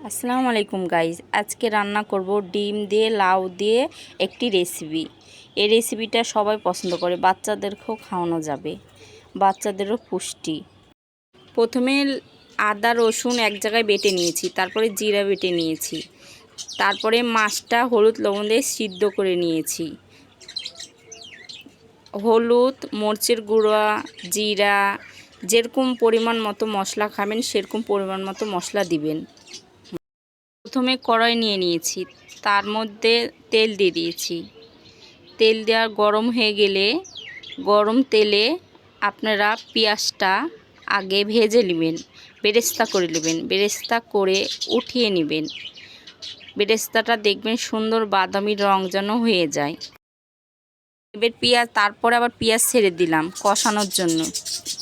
আসসালামু আলাইকুম গাইজ, আজকে রান্না করব ডিম দিয়ে লাউ দিয়ে একটি রেসিপি। এই রেসিপিটা সবাই পছন্দ করে, বাচ্চাদেরকেও খাওয়ানো যাবে, বাচ্চাদেরও পুষ্টি। প্রথমে আদা রসুন এক জায়গায় বেটে নিয়েছি, তারপরে জিরা বেটে নিয়েছি, তারপরে মাছটা হলুদ লবণ দিয়ে সিদ্ধ করে নিয়েছি। হলুদ, মরিচের গুঁড়া, জিরা, যেরকম পরিমাণ মতো মশলা খাবেন সেরকম পরিমাণ মতো মশলা দিবেন। প্রথমে কড়াই নিয়ে নিয়েছি, তার মধ্যে তেল দিয়ে দিয়েছি। তেল দেওয়া গরম হয়ে গেলে গরম তেলে আপনারা পেঁয়াজটা আগে ভেজে নেবেন, বেরেস্তা করে নেবেন। বেরেস্তা করে উঠিয়ে নেবেন। বেরেস্তাটা দেখবেন সুন্দর বাদামি রং যেন হয়ে যায়। এবার পেঁয়াজ, তারপরে আবার পেঁয়াজ ছেড়ে দিলাম কষানোর জন্য।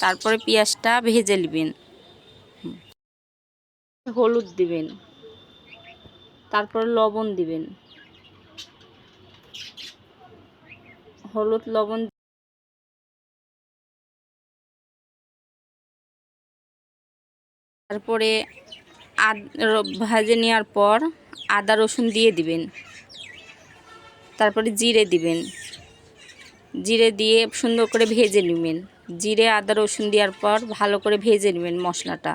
তারপরে পেঁয়াজটা ভেজে নেবেন। হলুদ দিবেন, তারপর লবণ দিবেন। হলুদ লবণ তারপরে ভেজে নেওয়ার পর আদা রসুন দিয়ে দিবেন। তারপরে জিরে দিবেন। জিরে দিয়ে সুন্দর করে ভেজে নেবেন। জিরে আদা রসুন দেওয়ার পর ভালো করে ভেজে নেবেন মশলাটা।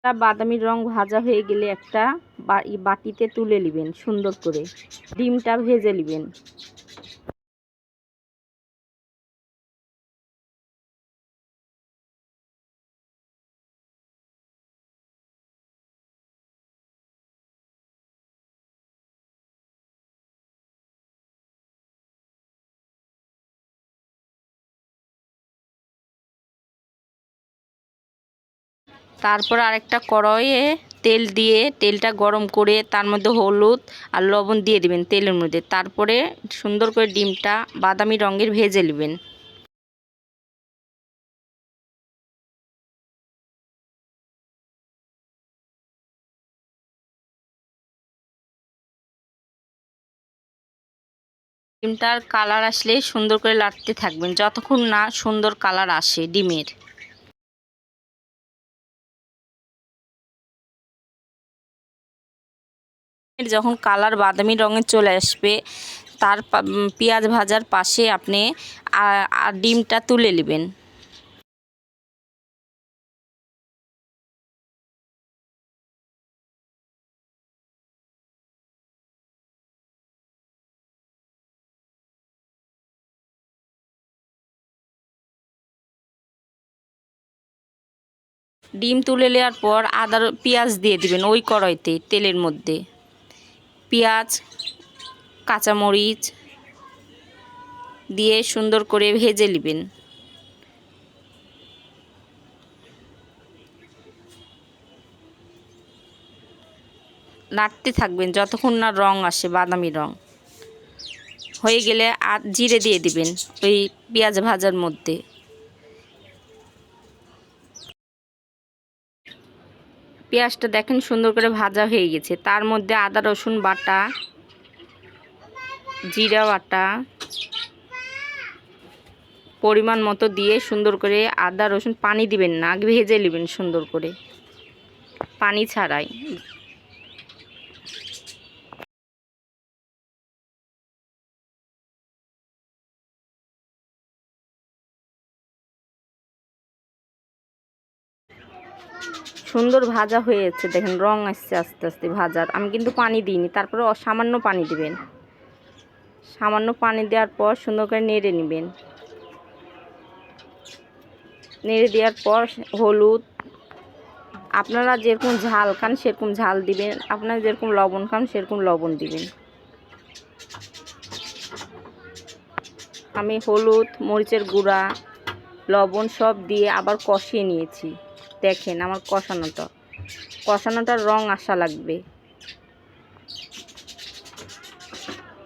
বাদামি রং ভাজা হয়ে গেলে একটা বাটিতে তুলে নেবেন সুন্দর করে। ডিমটা ভেজে নেবেন। তারপর আরেকটা কড়াইয়ে তেল দিয়ে তেলটা গরম করে তার মধ্যে হলুদ আর লবণ দিয়ে দিবেন তেলের মধ্যে। তারপরে সুন্দর করে ডিমটা বাদামি রঙের ভেজে নেবেন। ডিমটার কালার আসলে সুন্দর করে নাড়তে থাকবেন যতক্ষণ না সুন্দর কালার আসে ডিমের। যখন কালার বাদামি রঙে চলে আসবে, তার পেঁয়াজ ভাজার পাশে আপনি ডিমটা তুলে নেবেন। ডিম তুলে নেওয়ার পর পেঁয়াজ দিয়ে দিবেন ওই কড়াইতে তেলের মধ্যে। পেঁয়াজ, কাঁচামরিচ দিয়ে সুন্দর করে ভেজে নেবেন। নাড়তে থাকবেন যতক্ষণ না রং আসে বাদামি রং হয়ে গেলে আর জিরে দিয়ে দিবেন ওই পেঁয়াজ ভাজার মধ্যে। পেঁয়াজটা দেখেন সুন্দর করে ভাজা হয়ে গেছে। তার মধ্যে আদা রসুন বাটা, জিরা বাটা পরিমাণ মতো দিয়ে সুন্দর করে আদা রসুন, পানি দিবেন না, আগে ভেজে নেবেন সুন্দর করে পানি ছাড়াই। সুন্দর ভাজা হয়েছে দেখেন, রং আসছে আস্তে আস্তে ভাজার। আমি কিন্তু পানি দিইনি, তারপরে সামান্য পানি দিবেন। সামান্য পানি দেওয়ার পর সুন্দর করে নেড়ে নেবেন। নেড়ে দেওয়ার পর হলুদ, আপনারা যেরকম ঝাল খান সেরকম ঝাল দিবেন, আপনারা যেরকম লবণ খান সেরকম লবণ দিবেন। আমি হলুদ, মরিচের গুঁড়া, লবণ সব দিয়ে আবার কষিয়ে নিয়েছি। দেখেন আমার কষানোটার রং আসা লাগবে।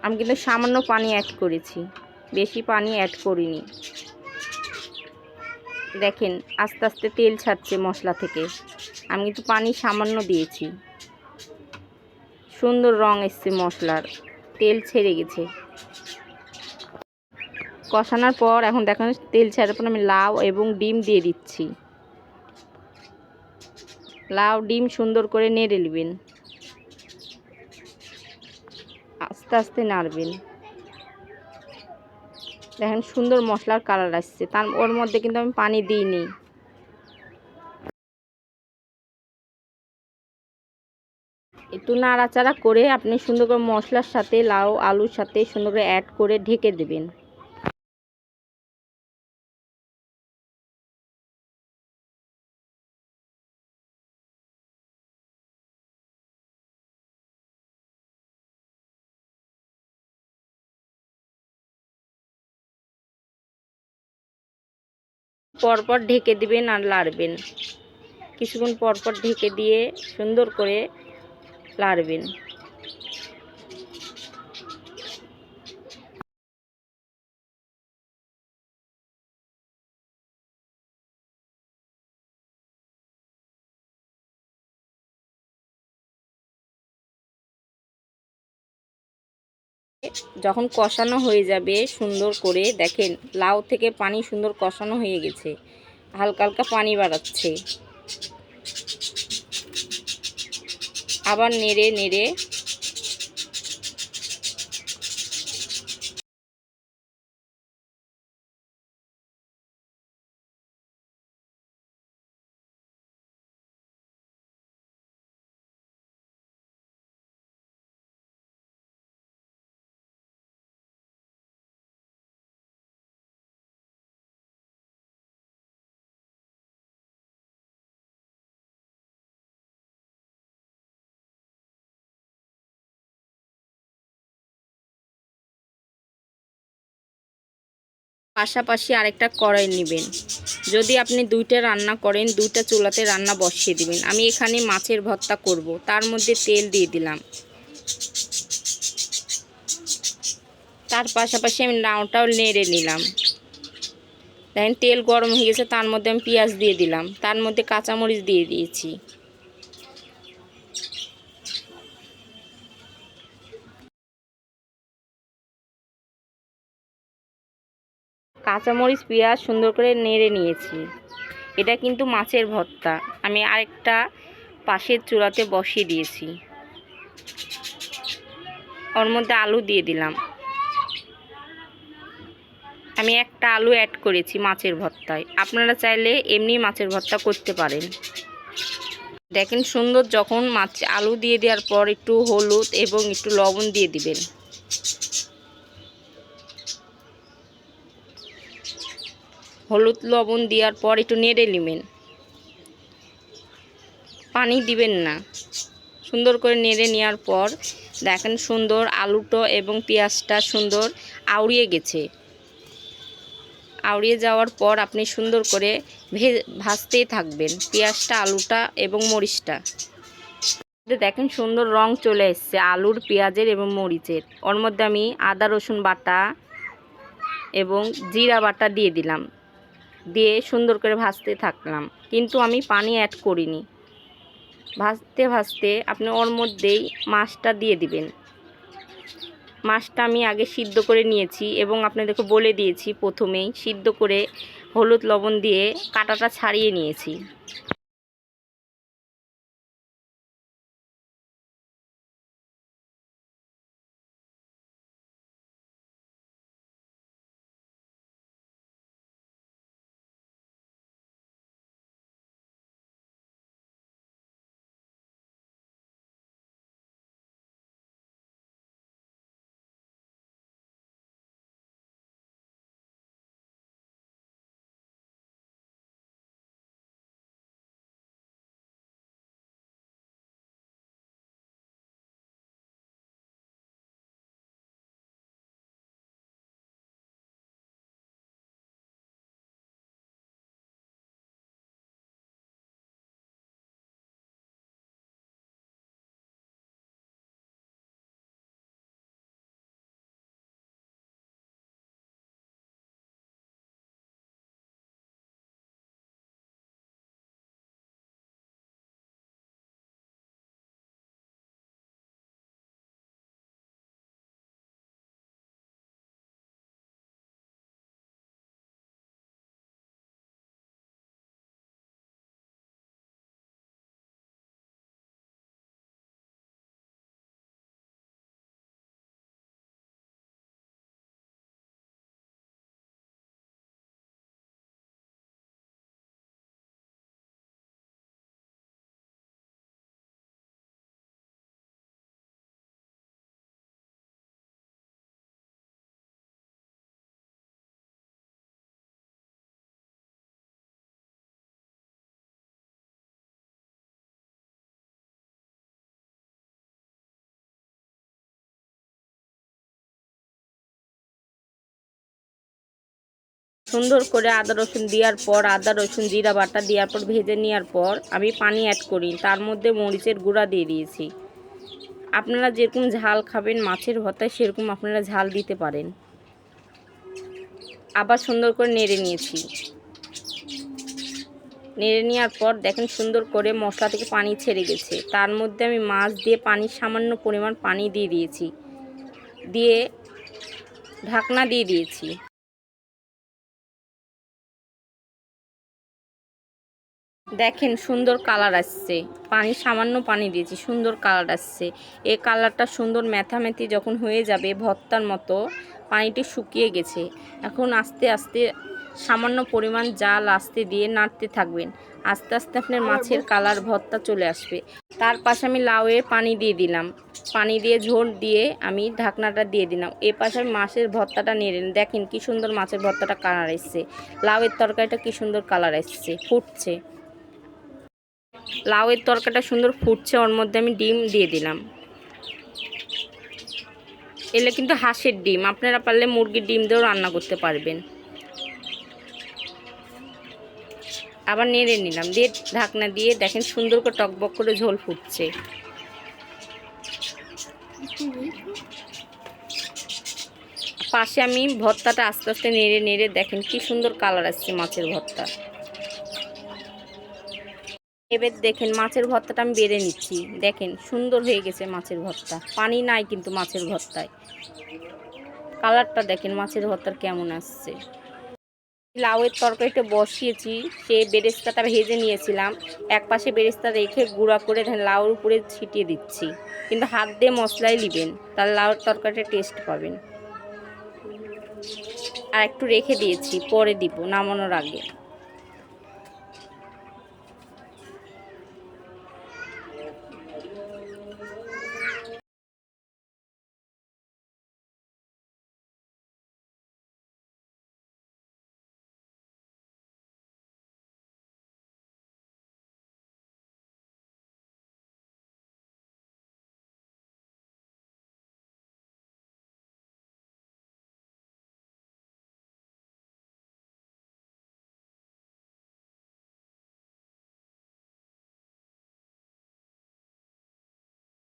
আমি কিন্তু সামান্য পানি অ্যাড করেছি, বেশি পানি অ্যাড করিনি। দেখেন আস্তে আস্তে তেল ছাড়ছে মশলা থেকে, আমি কিন্তু পানি সামান্য দিয়েছি। সুন্দর রং এসছে মশলার, তেল ছেড়ে গেছে। কষানোর পর এখন দেখেন তেল ছাড়ার পর আমি লাউ এবং ডিম দিয়ে দিচ্ছি। লাউ ডিম সুন্দর করে নেড়ে নেবেন, আস্তে আস্তে নাড়বেন। দেখেন সুন্দর মশলার কালার আসছে, ওর মধ্যে কিন্তু আমি পানি দিইনি। একটু নাড়াচাড়া করে আপনি সুন্দর করে মশলার সাথে লাউ আলুর সাথে সুন্দর করে অ্যাড করে ঢেকে দেবেন। পরপর ঢেকে দিবেন আর লাড়বেন, কিছুক্ষণ পরপর ঢেকে দিয়ে সুন্দর করে লাড়বেন। যখন কষানো হয়ে যাবে সুন্দর করে, দেখেন লাউ থেকে পানি সুন্দর কষানো হয়ে গেছে, হালকা হালকা পানি বাড়াচ্ছে। আবার নেড়ে নেড়ে পাশাপাশি আরেকটা কড়াই নেবেন। যদি আপনি দুইটা রান্না করেন, দুইটা চুলাতে রান্না বসিয়ে দিবেন। আমি এখানে মাছের ভর্তা করব, তার মধ্যে তেল দিয়ে দিলাম। তার পাশাপাশি আমি লাউটাও নেড়ে নিলাম। দেখেন তেল গরম হয়ে গেছে, তার মধ্যে আমি পেঁয়াজ দিয়ে দিলাম, তার মধ্যে কাঁচামরিচ দিয়ে দিয়েছি। কাঁচামরিচ পেঁয়াজ সুন্দর করে নেড়ে নিয়েছি। এটা কিন্তু মাছের ভর্তা। আমি আরেকটা পাশের চুলাতে বসিয়ে দিয়েছি, ওর মধ্যে আলু দিয়ে দিলাম। আমি একটা আলু অ্যাড করেছি মাছের ভর্তায়, আপনারা চাইলে এমনি মাছের ভর্তা করতে পারেন। দেখেন সুন্দর, যখন আলু দিয়ে দেওয়ার পর একটু হলুদ এবং একটু লবণ দিয়ে দিবেন। হলুদ লবণ দেওয়ার পর একটু নেড়ে নেবেন, পানি দিবেন না। সুন্দর করে নেড়ে নেওয়ার পর দেখেন সুন্দর আলুটা এবং পেঁয়াজটা সুন্দর আউড়িয়ে গেছে। আউড়িয়ে যাওয়ার পর আপনি সুন্দর করে ভাজতেই থাকবেন পেঁয়াজটা, আলুটা এবং মরিচটা। দেখেন সুন্দর রং চলে এসছে আলুর, পেঁয়াজের এবং মরিচের। ওর মধ্যে আমি আদা রসুন বাটা এবং জিরা বাটা দিয়ে দিলাম, দিয়ে সুন্দর করে ভাজতে থাকলাম, কিন্তু আমি পানি অ্যাড করিনি। ভাজতে ভাজতে আপনি ওর মধ্যেই মাছটা দিয়ে দিবেন। মাছটা আমি আগে সিদ্ধ করে নিয়েছি এবং আপনাদেরকে বলে দিয়েছি, প্রথমেই সিদ্ধ করে হলুদ লবণ দিয়ে কাঁটাটা ছাড়িয়ে নিয়েছি। সুন্দর করে আদা রসুন দেওয়ার পর, আদা রসুন জিরা বাটা দেওয়ার পর ভেজে নেওয়ার পর আমি পানি অ্যাড করি। তার মধ্যে মরিচের গুঁড়া দিয়ে দিয়েছি। আপনারা যেরকম ঝাল খাবেন মাছের ভর্তায় সেরকম আপনারা ঝাল দিতে পারেন। আবার সুন্দর করে নেড়ে নিয়েছি। নেড়ে নেওয়ার পর দেখেন সুন্দর করে মশলা থেকে পানি ছেড়ে গেছে। তার মধ্যে আমি মাছ দিয়ে পানি সামান্য পরিমাণ পানি দিয়ে দিয়েছি, দিয়ে ঢাকনা দিয়ে দিয়েছি। দেখেন সুন্দর কালার আসছে, পানি সামান্য পানি দিয়েছি, সুন্দর কালার আসছে। এই কালারটা সুন্দর মেথামেথি যখন হয়ে যাবে ভর্তার মতো, পানিটি শুকিয়ে গেছে। এখন আস্তে আস্তে সামান্য পরিমাণ জাল আস্তে দিয়ে নাড়তে থাকবেন। আস্তে আস্তে আপনার মাছের কালার ভর্তা চলে আসবে। তার পাশে আমি লাউয়ের পানি দিয়ে দিলাম, পানি দিয়ে ঝোল দিয়ে আমি ঢাকনাটা দিয়ে দিলাম। এ পাশে আমি মাছের ভর্তাটা নেড়ে দেখেন কি সুন্দর মাছের ভর্তাটা কালার এসছে। লাউয়ের তরকারিটা কি সুন্দর কালার এসছে, ফুটছে। লাউয়ের তরকারিটা সুন্দর ফুটছে, ওর মধ্যে আমি ডিম দিয়ে দিলাম। এলে কিন্তু হাঁসের ডিম, আপনারা পারলে মুরগির ডিম দিয়েও রান্না করতে পারবেন। আবার নেড়ে নিলাম, দিয়ে ঢাকনা দিয়ে দেখেন সুন্দর করে টকবক করে ঝোল ফুটছে। পাশে আমি ভর্তাটা আস্তে আস্তে নেড়ে নেড়ে দেখেন কি সুন্দর কালার আসছে মাছের ভর্তা। এবার দেখেন মাছের ভর্তাটা আমি বেড়ে নিচ্ছি। দেখেন সুন্দর হয়ে গেছে মাছের ভর্তা, পানি নাই কিন্তু মাছের ভর্তায়। কালারটা দেখেন মাছের ভর্তার কেমন আসছে। লাউয়ের তরকারিটা বসিয়েছি, সেই বেরেস্তাটা ভেজে নিয়েছিলাম। এক পাশে বেরেস্তা রেখে গুঁড়া করে লাউর উপরে ছিটিয়ে দিচ্ছি। কিন্তু হাত দিয়ে মশলাই নেবেন, তাহলে লাউয়ের তরকারিটা টেস্ট পাবেন। আর একটু রেখে দিয়েছি, পরে দিব নামানোর আগে।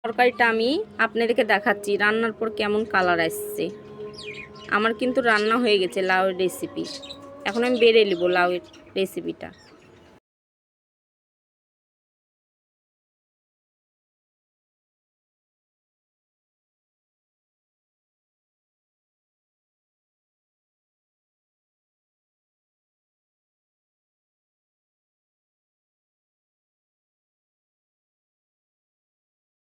তরকারিটা আমি আপনাদেরকে দেখাচ্ছি রান্নার পর কেমন কালার আসছে। আমার কিন্তু রান্না হয়ে গেছে লাউয়ের রেসিপি। এখন আমি বেড়ে নেব লাউয়ের রেসিপিটা।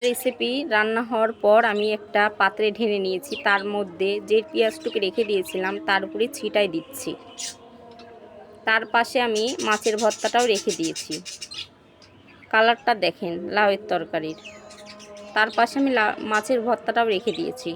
রেসিপি রান্না হওয়ার পর আমি একটা পাত্রে ঢেলে নিয়েছি। তার মধ্যে যে পেঁয়াজটুকু রেখে দিয়েছিলাম তার উপরে ছিটাই দিচ্ছি। তার পাশে আমি মাছের ভর্তাটাও রেখে দিয়েছি। কালারটা দেখেন লাউয়ের তরকারির। তার পাশে আমি মাছের ভর্তাটাও রেখে দিয়েছি।